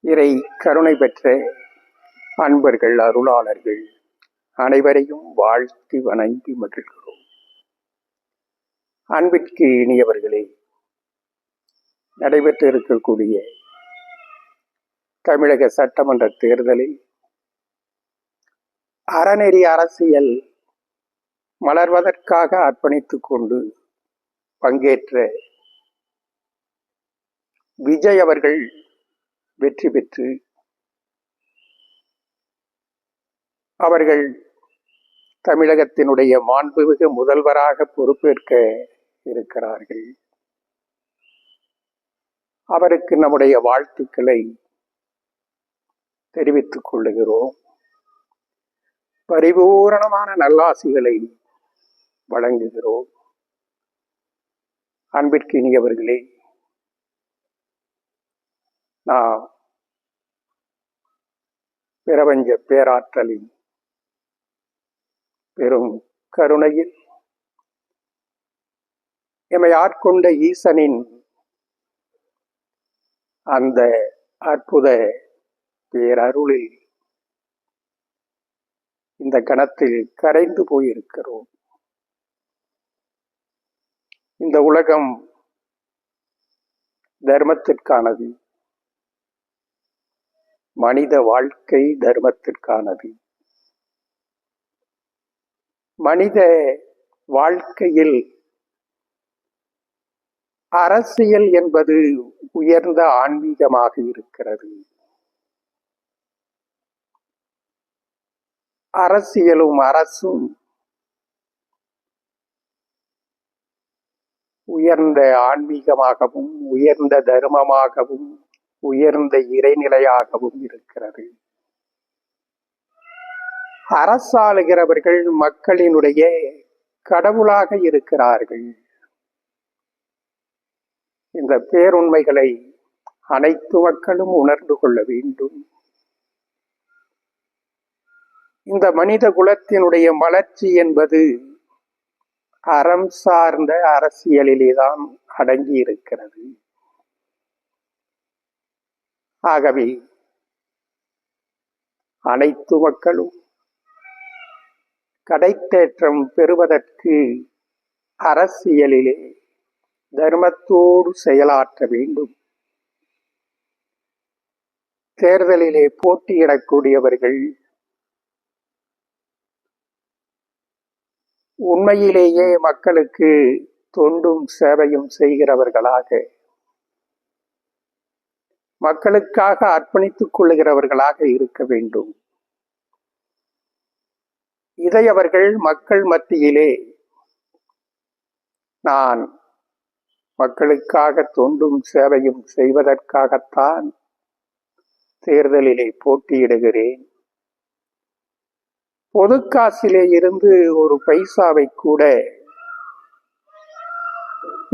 இறை கருணை பெற்ற அன்பர்கள், அருளாளர்கள் அனைவரையும் வாழ்த்தி வணங்கி மகிழ்கிறோம். அன்பிற்கு இனியவர்களே, நடைபெற்று இருக்கக்கூடிய தமிழக சட்டமன்ற தேர்தலில் அறநெறி அரசியல் மலர்வதற்காக அர்ப்பணித்துக் கொண்டு பங்கேற்ற விஜய் அவர்கள் வெற்றி பெற்று அவர்கள் தமிழகத்தினுடைய மாண்புமிகு முதல்வராக பொறுப்பேற்க இருக்கிறார்கள். அவருக்கு நம்முடைய வாழ்த்துக்களை தெரிவித்துக் கொள்ளுகிறோம். பரிபூரணமான நல்லாசிகளை வழங்குகிறோம். அன்பிற்கு இனியவர்களே, நாம் பிரபஞ்ச பேராற்றலின் பெரும் கருணையில் எம்மை ஆட்கொண்ட ஈசனின் அந்த அற்புத பேரருளில் இந்த கணத்தில் கரைந்து போயிருக்கிறோம். இந்த உலகம் தர்மத்திற்கானது, மனித வாழ்க்கை தர்மத்திற்கானது. மனித வாழ்க்கையில் அரசியல் என்பது உயர்ந்த ஆன்மீகமாக இருக்கிறது. அரசியலும் அரசும் உயர்ந்த ஆன்மீகமாகவும் உயர்ந்த தர்மமாகவும் உயர்ந்த இறைநிலையாகவும் இருக்கிறது. அரசாளுகிறவர்கள் மக்களினுடைய கடவுளாக இருக்கிறார்கள். இந்த பேருண்மைகளை அனைத்து மக்களும் உணர்ந்து கொள்ள வேண்டும். இந்த மனித குலத்தினுடைய மலர்ச்சி என்பது அறம் சார்ந்த அரசியலிலேதான் அடங்கி இருக்கிறது. ஆகவே அனைத்து மக்களும் கடைத்தேற்றம் பெறுவதற்கு அரசியலிலே தர்மத்தோடு செயலாற்ற வேண்டும். தேர்தலிலே போட்டியிடக்கூடியவர்கள் உண்மையிலேயே மக்களுக்கு தொண்டும் சேவையும் செய்கிறவர்களாக, மக்களுக்காக அர்ப்பணித்துக் கொள்ளுகிறவர்களாக இருக்க வேண்டும். இதை அவர்கள் மக்கள் மத்தியிலே நான் மக்களுக்காக தொண்டும் சேவையும் செய்வதற்காகத்தான் தேர்தலிலே போட்டியிடுகிறேன், பொது காசிலே இருந்து ஒரு பைசாவை கூட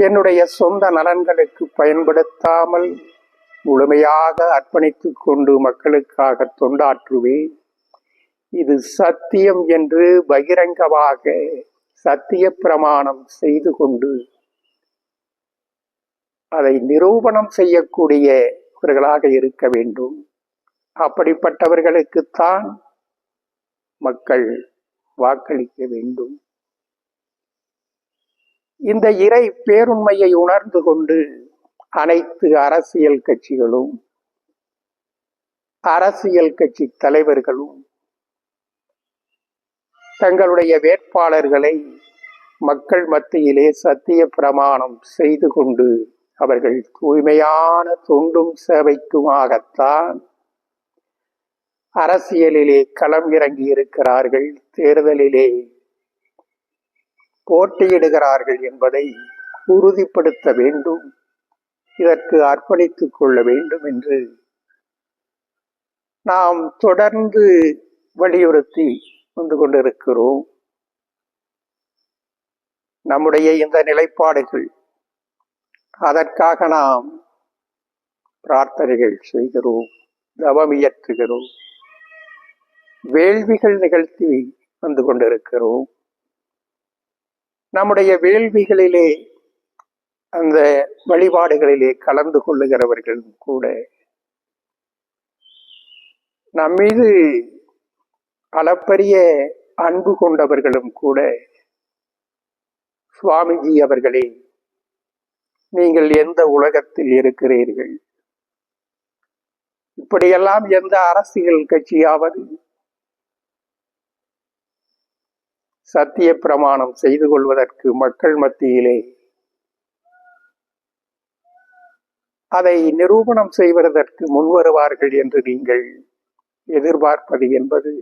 என்னுடைய சொந்த நலன்களுக்கு பயன்படுத்தாமல் முழுமையாக அர்ப்பணித்துக் கொண்டு மக்களுக்காக தொண்டாற்றுவேன், இது சத்தியம் என்று பகிரங்கமாக சத்திய பிரமாணம் செய்து கொண்டு அதை நிரூபணம் செய்யக்கூடியவர்களாக இருக்க வேண்டும். அப்படிப்பட்டவர்களுக்குத்தான் மக்கள் வாக்களிக்க வேண்டும். இந்த இறை பேருண்மையை உணர்ந்து கொண்டு அனைத்து அரசியல் கட்சிகளும் அரசியல் கட்சி தலைவர்களும் தங்களுடைய வேட்பாளர்களை மக்கள் மத்தியிலே சத்திய பிரமாணம் செய்து கொண்டு அவர்கள் தூய்மையான தொண்டும் சேவைக்குமாகத்தான் அரசியலிலே களம் இறங்கி இருக்கிறார்கள், தேர்தலிலே போட்டியிடுகிறார்கள் என்பதை உறுதிப்படுத்த வேண்டும். இதற்கு அர்ப்பணித்துக் கொள்ள வேண்டும் என்று நாம் தொடர்ந்து வலியுறுத்தி வந்து கொண்டிருக்கிறோம். நம்முடைய இந்த நிலைப்பாடுகள், அதற்காக நாம் பிரார்த்தனைகள் செய்கிறோம், தவம் இயற்றுகிறோம், வேள்விகள் நிகழ்த்தி வந்து கொண்டிருக்கிறோம். நம்முடைய வேள்விகளிலே அந்த வழிபாடுகளிலே கலந்து கொள்ளுகிறவர்களும் கூட நம்மீது அளப்பரிய அன்பு கொண்டவர்களும் கூட, சுவாமிஜி அவர்களே, நீங்கள் எந்த உலகத்தில் இருக்கிறீர்கள்? இப்படியெல்லாம் எந்த அரசியல் கட்சியாவது சத்திய பிரமாணம் செய்து கொள்வதற்கு மக்கள் மத்தியிலே அதை நிரூபணம் செய்வதற்கு முன்வருவார்கள் என்று நீங்கள் எதிர்பார்ப்பது என்பது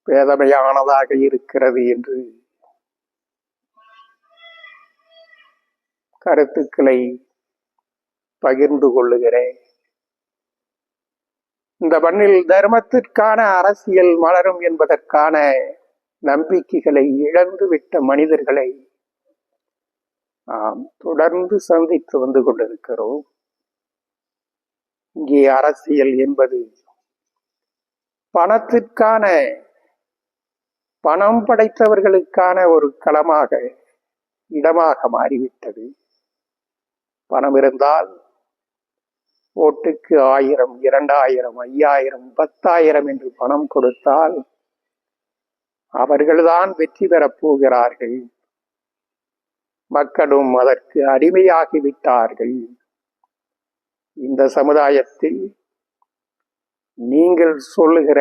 வேதமையானதாக இருக்கிறது என்று கருத்துக்களை பகிர்ந்து கொள்ளுகிறேன். இந்த மண்ணில் தர்மத்திற்கான அரசியல் மலரும் என்பதற்கான நம்பிக்கைகளை இழந்துவிட்ட மனிதர்களை நாம் தொடர்ந்து சந்தித்து வந்து கொண்டிருக்கிறோம். இங்கே அரசியல் என்பது பணத்திற்கான, பணம் படைத்தவர்களுக்கான ஒரு களமாக, இடமாக மாறிவிட்டது. பணம் இருந்தால் ஓட்டுக்கு 1000, 2000, 5000, 10,000 என்று பணம் கொடுத்தால் அவர்கள்தான் வெற்றி பெறப் போகிறார்கள். மக்களும் அதற்கு அடிமையாகிவிட்டார்கள். இந்த சமுதாயத்தில் நீங்கள் சொல்லுகிற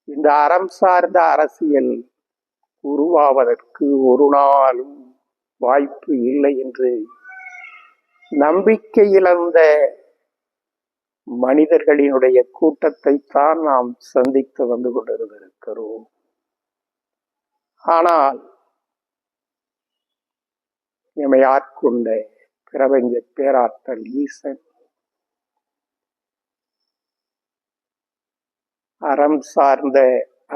இந்த அறம் சார்ந்த அரசியல் உருவாவதற்கு ஒரு நாளும் வாய்ப்பு இல்லை என்று நம்பிக்கை இழந்த மனிதர்களினுடைய கூட்டத்தை தான் நாம் சந்தித்து வந்து கொண்டிருக்கிறோம். ஆனால் எம்மை ஆட்கொண்ட பிரபஞ்ச பேராற்றல் ஈசன் அறம் சார்ந்த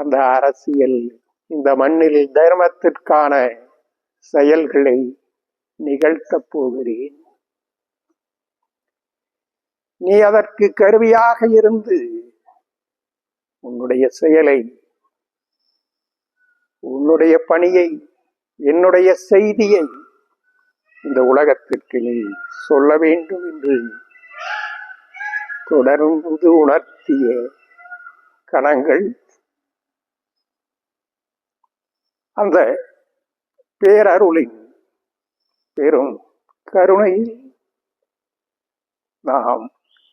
அந்த அரசியல், இந்த மண்ணில் தர்மத்திற்கான செயல்களை நிகழ்த்தப் போகிறேன். நீ அதற்கு கருவியாக இருந்து உன்னுடைய செயலை, உன்னுடைய பணியை, என்னுடைய செய்தியை இந்த உலகத்திற்கு நீ சொல்ல வேண்டும் என்று தொடர்ந்து உணர்த்திய கணங்கள் அந்த பேரருளின் பெரும் கருணையில் நாம்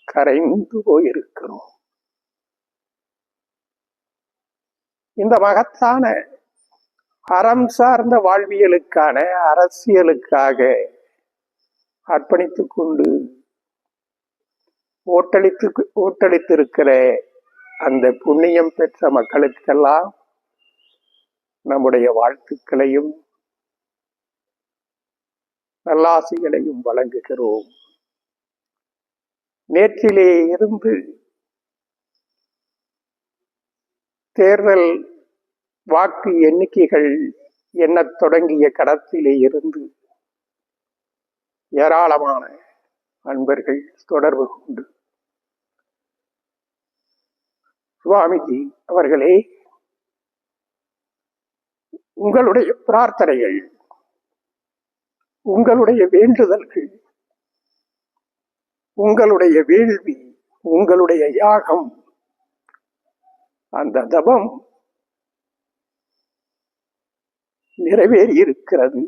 கரைந்து போயிருக்கிறோம். இந்த மகத்தான அறம் சார்ந்த வாழ்வியலுக்கான, அரசியலுக்காக அர்ப்பணித்துக் கொண்டு ஓட்டளித்திருக்கிற அந்த புண்ணியம் பெற்ற மக்களுக்கெல்லாம் நம்முடைய வாழ்த்துக்களையும் நல்லாசிகளையும் வழங்குகிறோம். நேற்றிலே இருந்து தேர்தல் வாக்கு எண்ணிக்கைகள் எண்ணத் தொடங்கிய கடத்திலே இருந்து ஏராளமான அன்பர்கள் தொடர்பு கொண்டு, சுவாமிஜி அவர்களே, உங்களுடைய பிரார்த்தனைகள், உங்களுடைய வேண்டுதல்கள், உங்களுடைய வேள்வி, உங்களுடைய யாகம், அந்த தபம் நிறைவேறி இருக்கிறது.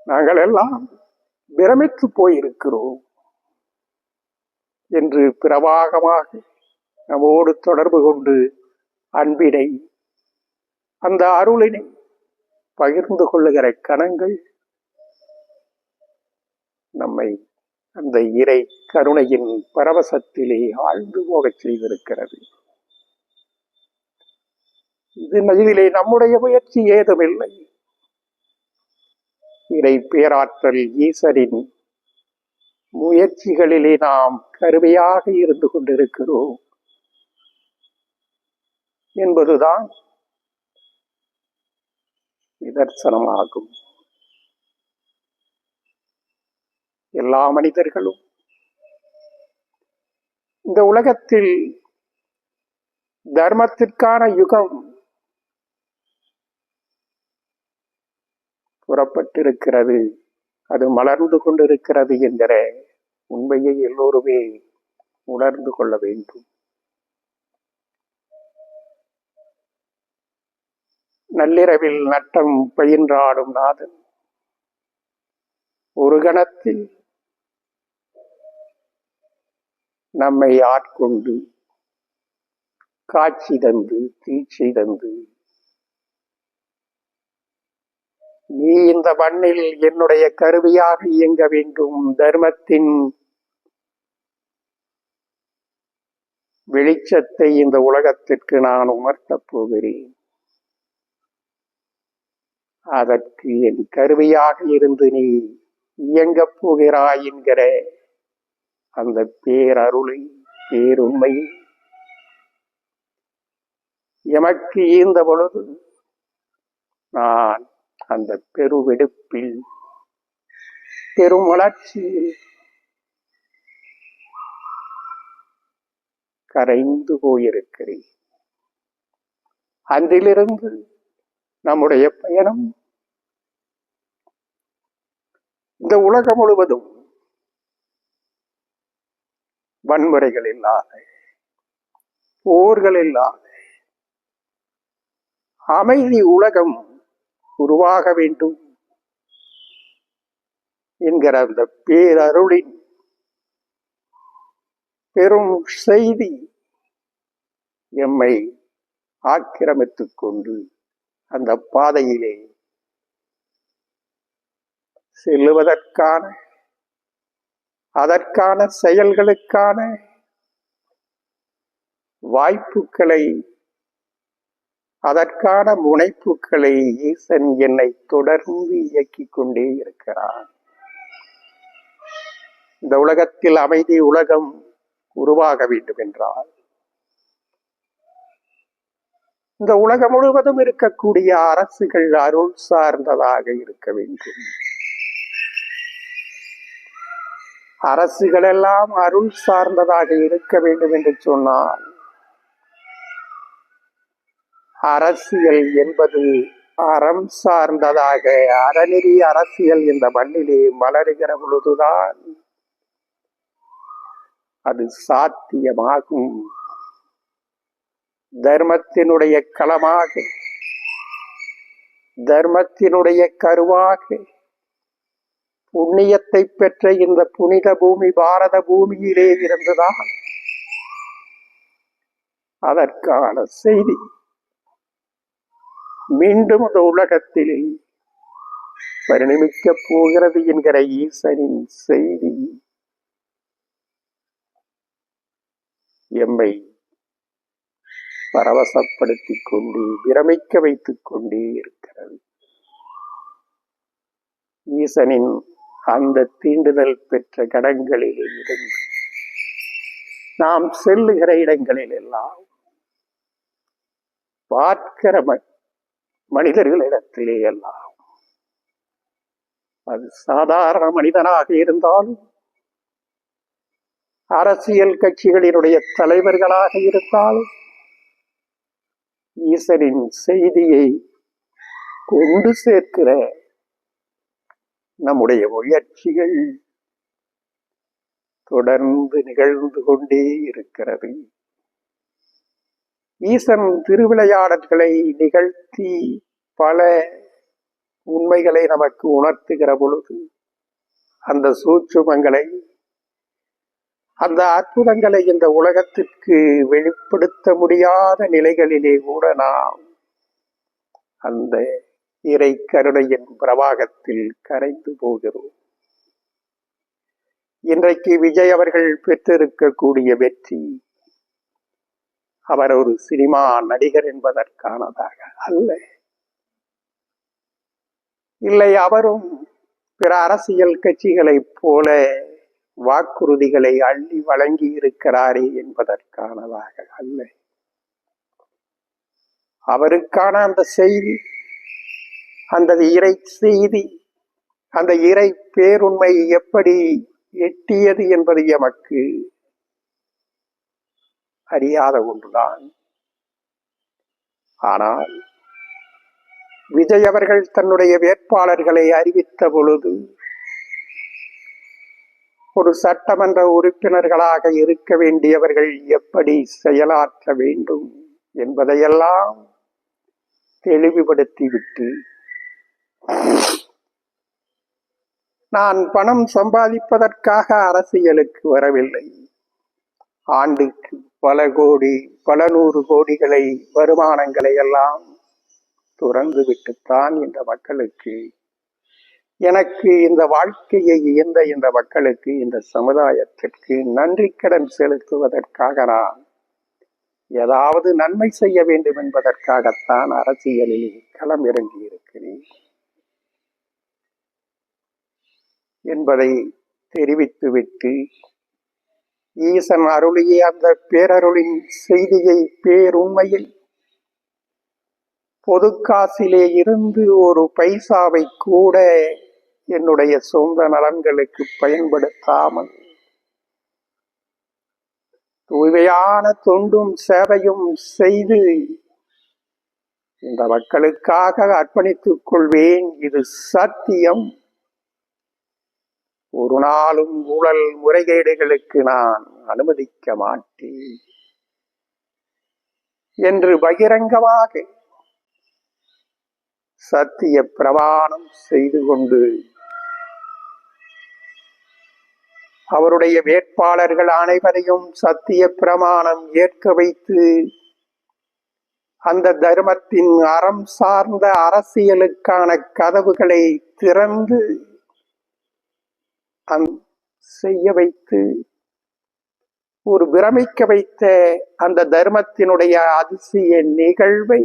நாங்கள் எல்லாம் பிரமித்து போயிருக்கிறோம் என்று பிரவாகமாக நம்மோடு தொடர்பு கொண்டு அன்பினை, அந்த அருளினை பகிர்ந்து கொள்ளுகிற கணங்கள் நம்மை அந்த இறை கருணையின் பரவசத்திலே ஆழ்ந்து போகச் செய்திருக்கிறது. இதிலே நம்முடைய முயற்சி ஏதுமில்லை. இறை பேராற்றல் ஈசரின் முயற்சிகளிலே நாம் கருவியாக இருந்து கொண்டிருக்கிறோம் என்பதுதான் நிதர்சனமாகும். எல்லா மனிதர்களும் இந்த உலகத்தில் தர்மத்திற்கான யுகம் புறப்பட்டிருக்கிறது. அது மலர்ந்து கொண்டிருக்கிறது என்கிற உண்மையை எல்லோருமே உணர்ந்து கொள்ள வேண்டும். நள்ளிரவில் நட்டம் பயின்றாடும் நாதன் ஒரு கணத்தில் நம்மை ஆட்கொண்டு காட்சி தந்து தீட்சை தந்து, நீ இந்த மண்ணில் என்னுடைய கருவியாக இயங்க வேண்டும், தர்மத்தின் வெளிச்சத்தை இந்த உலகத்திற்கு நான் உணர்த்தப் போகிறேன், அதற்கு என் கருவியாக இருந்து நீ இயங்கப் போகிறாய் என்கிற அந்த பேரருளை பேருண்மை எமக்கு ஈந்த பொழுது நான் அந்த பெருவெடுப்பில் பெரும் வளர்ச்சியில் கரைந்து போயிருக்கிறேன். அன்றிலிருந்து நம்முடைய பயணம் இந்த உலகம் முழுவதும் வன்முறைகள் இல்லாத, போர்கள் இல்லாத அமைதி உலகம் உருவாக வேண்டும் என்கிற அந்த பேரருளின் பெரும் செய்தி எம்மை ஆக்கிரமித்துக் கொண்டு அந்த பாதையிலே செல்லுவதற்கான, அதற்கான செயல்களுக்கான வாய்ப்புகளை, அதற்கான முனைப்புகளை ஈசன் என்னை தொடர்ந்து இயக்கிக் கொண்டே இருக்கிறான். இந்த உலகத்தில் அமைதி உலகம் உருவாக வேண்டும் என்றால் இந்த உலகம் முழுவதும் இருக்கக்கூடிய அரசுகள் அருள் சார்ந்ததாக இருக்க வேண்டும். அரசுகள் எல்லாம் அருள் சார்ந்ததாக இருக்க வேண்டும் என்று சொன்னால், அரசியல் என்பது அறம் சார்ந்ததாக, அறநெறி அரசியல் இந்த மண்ணிலே மலருகிற பொழுதுதான் அது சாத்தியமாகும். தர்மத்தினுடைய களமாக, தர்மத்தினுடைய கருவாக புண்ணியத்தை பெற்ற இந்த புனித பூமி பாரத பூமியிலே இருந்துதான் அதற்கான செய்தி மீண்டும் இந்த உலகத்திலே பரிணமிக்கப் போகிறது என்கிற ஈசனின் செய்தி எம்மை பரவசப்படுத்திக் கொண்டே, பிரமிக்க வைத்துக் கொண்டே இருக்கிறது. ஈசனின் அந்த தீண்டுதல் பெற்ற கடங்களிலே இருந்து நாம் செல்லுகிற இடங்களில் எல்லாம் பார்க்கிற மனிதர்களிடத்திலே எல்லாம், அது சாதாரண மனிதனாக இருந்தாலும், அரசியல் கட்சிகளினுடைய தலைவர்களாக இருந்தாலும், ஈசனின் செய்தியை கொண்டு சேர்க்கிற நம்முடைய முயற்சிகள் தொடர்ந்து நிகழ்ந்து கொண்டே இருக்கிறது. ஈசன் திருவிளையாடல்களை நிகழ்த்தி பல உண்மைகளை நமக்கு உணர்த்துகிற பொழுது, அந்த சூட்சுமங்களை, அந்த அற்புதங்களை இந்த உலகத்திற்கு வெளிப்படுத்த முடியாத நிலைகளிலே கூட நாம் அந்த இறை கருணையின் பிரவாகத்தில் கரைந்து போகிறோம். இன்றைக்கு விஜய் அவர்கள் பெற்றிருக்கக்கூடிய வெற்றி அவர் ஒரு சினிமா நடிகர் என்பதற்கானதாக அல்ல. இல்லை, அவரும் பிற அரசியல் கட்சிகளைப் போல வாக்குறுதிகளை அள்ளி வழங்கி இருக்கிறாரே என்பதற்கானதாக அல்ல. அவருக்கான அந்த செய்தி, அந்த இறை செய்தி, அந்த இறை பேருண்மை எப்படி எட்டியது என்பது எமக்கு அறியாத ஒன்றுதான். ஆனால் விஜய் அவர்கள் தன்னுடைய வேட்பாளர்களை அறிவித்த பொழுது ஒரு சட்டமன்ற உறுப்பினர்களாக இருக்க வேண்டியவர்கள் எப்படி செயலாற்ற வேண்டும் என்பதையெல்லாம் தெளிவுபடுத்திவிட்டு, நான் பணம் சம்பாதிப்பதற்காக அரசியலுக்கு வரவில்லை, ஆண்டுக்கு பல கோடி பல நூறு கோடிகளை வருமானங்களை எல்லாம் துறந்து விட்டுத்தான் இந்த மக்களுக்கு, எனக்கு இந்த வாழ்க்கையை இந்த மக்களுக்கு, இந்த சமுதாயத்திற்கு நன்றி கடன் செலுத்துவதற்காக நான் ஏதாவது நன்மை செய்ய வேண்டும் என்பதற்காகத்தான் அரசியலில் களம் இறங்கி இருக்கிறேன் என்பதை தெரிவித்துவிட்டு, ஈசன் அருளிய அந்த பேரருளின் செய்தியை, பேருண்மையில் பொது காசிலே இருந்து ஒரு பைசாவை கூட என்னுடைய சொந்த நலன்களுக்கு பயன்படுத்தாமல் தூய்மையான தொண்டும் சேவையும் செய்து இந்த மக்களுக்காக அர்ப்பணித்துக் கொள்வேன். இது சத்தியம். ஒரு நாளும் ஊழல் முறைகேடுகளுக்கு நான் அனுமதிக்க மாட்டேன் என்று பகிரங்கமாக சத்திய பிரமாணம் செய்து கொண்டு, அவருடைய வேட்பாளர்கள் அனைவரையும் சத்திய பிரமாணம் ஏற்க வைத்து, அந்த தர்மத்தின் அறம் சார்ந்த அரசியலுக்கான கதவுகளை திறந்து செய்ய வைத்து, ஒரு பிரமிக்க வைத்த அந்த தர்மத்தினுடைய அதிசய நிகழ்வை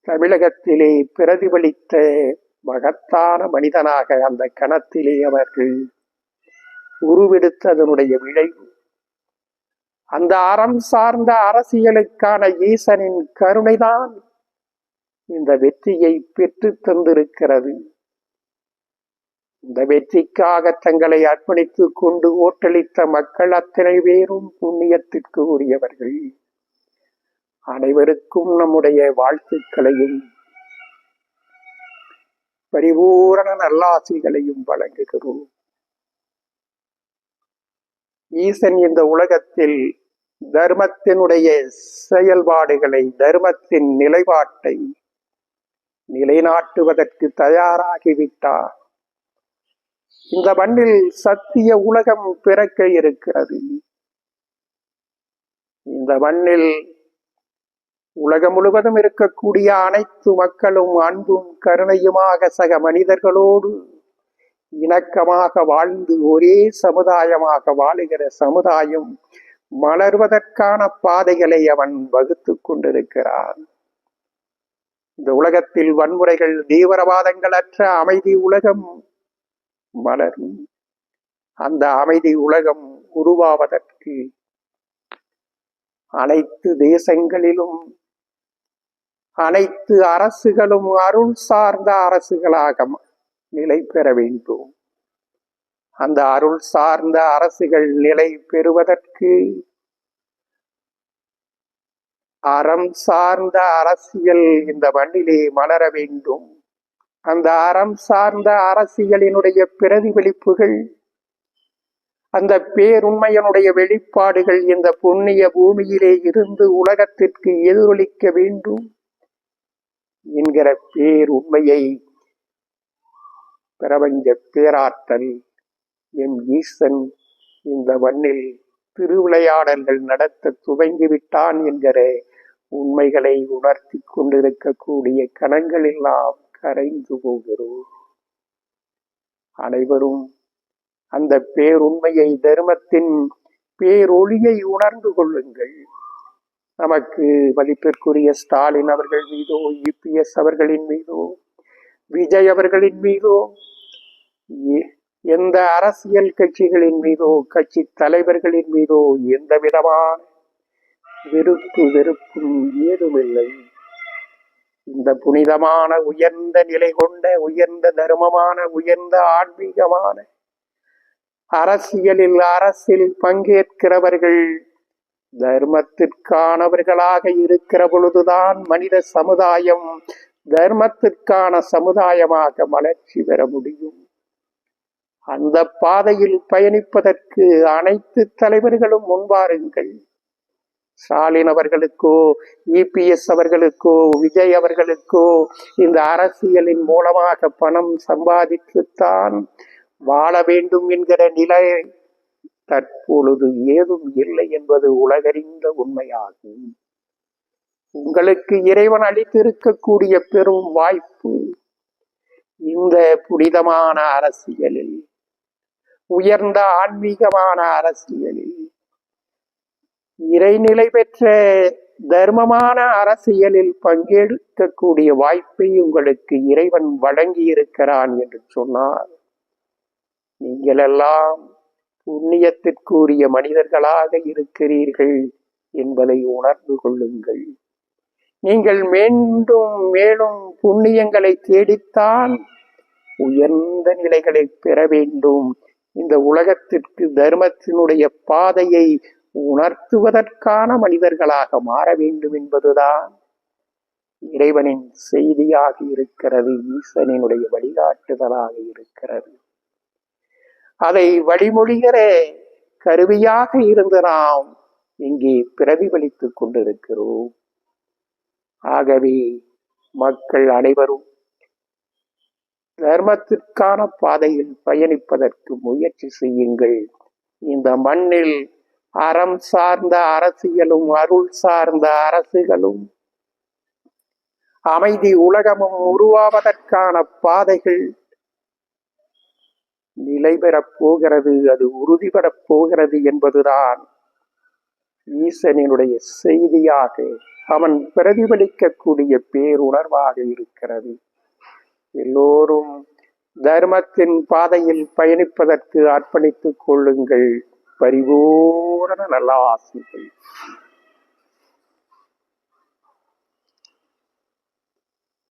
தமிழகத்திலே பிரதிபலித்த மகத்தான மனிதனாக அந்த கணத்திலே அவர்கள் உருவெடுத்ததனுடைய விளைவு, அந்த அறம் சார்ந்த அரசியலுக்கான ஈசனின் கருணைதான் இந்த வெற்றியை பெற்று தந்திருக்கிறது. இந்த வெற்றிக்காக தங்களை அர்ப்பணித்துக் கொண்டு ஓட்டளித்த மக்கள் அத்தனை பேரும் புண்ணியத்திற்கு உரியவர்கள். அனைவருக்கும் நம்முடைய வாழ்த்துக்களையும் பரிபூரண நல்லாசிகளையும் வழங்குகிறோம். ஈசன் இந்த உலகத்தில் தர்மத்தினுடைய செயல்பாடுகளை, தர்மத்தின் நிலைப்பாட்டை நிலைநாட்டுவதற்கு தயாராகிவிட்டார். இந்த மண்ணில் சத்திய உலகம் பிறக்க இருக்கிறது. இந்த மண்ணில் உலகம் முழுவதும் இருக்கக்கூடிய அனைத்து மக்களும் அன்பும் கருணையுமாக சக மனிதர்களோடு இணக்கமாக வாழ்ந்து ஒரே சமுதாயமாக வாழுகிற சமுதாயம் மலர்வதற்கான பாதைகளை அவன் வகுத்து கொண்டிருக்கிறான். இந்த உலகத்தில் வன்முறைகள், தீவிரவாதங்கள் அற்ற அமைதி உலகம் மலரும். அந்த அமைதி உலகம் உருவாவதற்கு அனைத்து தேசங்களிலும் அனைத்து அரசுகளும் அருள் சார்ந்த அரசுகளாக நிலை பெற வேண்டும். அந்த அருள் சார்ந்த அரசுகள் நிலை பெறுவதற்கு அறம் சார்ந்த அரசியல் இந்த மண்ணிலே மலர வேண்டும். அந்த அறம் சார்ந்த அரசியலினுடைய பிரதிபலிப்புகள், அந்த பேருண்மையினுடைய வெளிப்பாடுகள் இந்த புண்ணிய பூமியிலே இருந்து உலகத்திற்கு எதிரொலிக்க வேண்டும் என்கிற பேருண்மையை பிரபஞ்ச பேராற்றல் எம் ஈசன் இந்த மண்ணில் திருவிளையாடல்கள் நடத்த துவங்கிவிட்டான் என்கிற உண்மைகளை உணர்த்தி கொண்டிருக்கக்கூடிய கணங்கள் எல்லாம் கரைந்து போகிறோம். அனைவரும் அந்த பேருண்மையை, தர்மத்தின் பேரொளியை உணர்ந்து கொள்ளுங்கள். நமக்கு மதிப்பிற்குரிய ஸ்டாலின் அவர்கள் மீதோ, இபிஎஸ் அவர்களின் மீதோ, விஜய் அவர்களின் மீதோ, எந்த அரசியல் கட்சிகளின் மீதோ, கட்சி தலைவர்களின் மீதோ எந்த விதமான வெறுப்பும் ஏதுமில்லை. இந்த புனிதமான உயர்ந்த நிலை கொண்ட, உயர்ந்த தர்மமான, உயர்ந்த ஆன்மீகமான அரசில் பங்கேற்கிறவர்கள் தர்மத்திற்கானவர்களாக இருக்கிற பொழுதுதான் மனித சமுதாயம் தர்மத்திற்கான சமுதாயமாக மலர்ச்சி பெற முடியும். அந்த பாதையில் பயணிப்பதற்கு அனைத்து தலைவர்களும் முன்வாருங்கள். ஸ்டாலின் அவர்களுக்கோ, இபிஎஸ் அவர்களுக்கோ, விஜய் அவர்களுக்கோ இந்த அரசியலின் மூலமாக பணம் சம்பாதித்துத்தான் வாழ வேண்டும் என்கிற நிலை தற்பொழுது ஏதும் இல்லை என்பது உலகறிந்த உண்மையாகும். உங்களுக்கு இறைவன் அளித்திருக்கக்கூடிய பெரும் வாய்ப்பு இந்த புனிதமான அரசியலில், உயர்ந்த ஆன்மீகமான அரசியலில், இறைநிலை பெற்ற தர்மமான அரசியலில் பங்கெடுக்கக்கூடிய வாய்ப்பை உங்களுக்கு இறைவன் வழங்கி இருக்கிறான் என்று சொன்னார். நீங்கள் எல்லாம் புண்ணியத்திற்குரிய மனிதர்களாக இருக்கிறீர்கள் என்பதை உணர்ந்து கொள்ளுங்கள். நீங்கள் மீண்டும் மேலும் புண்ணியங்களை தேடித்தான் உயர்ந்த நிலைகளை பெற வேண்டும். இந்த உலகத்திற்கு தர்மத்தினுடைய பாதையை உணர்த்துவதற்கான மனிதர்களாக மாற வேண்டும் என்பதுதான் இறைவனின் செய்தியாக இருக்கிறது, ஈசனினுடைய வழிகாட்டுதலாக இருக்கிறது. அதை வழிமொழிகிற கருவியாக இருந்து நாம் இங்கே பிரதிபலித்துக் கொண்டிருக்கிறோம். ஆகவே மக்கள் அனைவரும் தர்மத்திற்கான பாதையில் பயணிப்பதற்கு முயற்சி செய்யுங்கள். இந்த மண்ணில் அறம் சார்ந்த அரசியலும், அருள் சார்ந்த அரசுகளும், அமைதி உலகமும் உருவாவதற்கான பாதைகள் நிலை பெறப் போகிறது, அது உறுதிபெறப் போகிறது என்பதுதான் ஈசனினுடைய செய்தியாக, அவன் பிரதிபலிக்கக்கூடிய பேருணர்வாக இருக்கிறது. எல்லோரும் தர்மத்தின் பாதையில் பயணிப்பதற்கு அர்ப்பணித்துக் கொள்ளுங்கள். பரிபூரண நல்ல ஆசைகள்.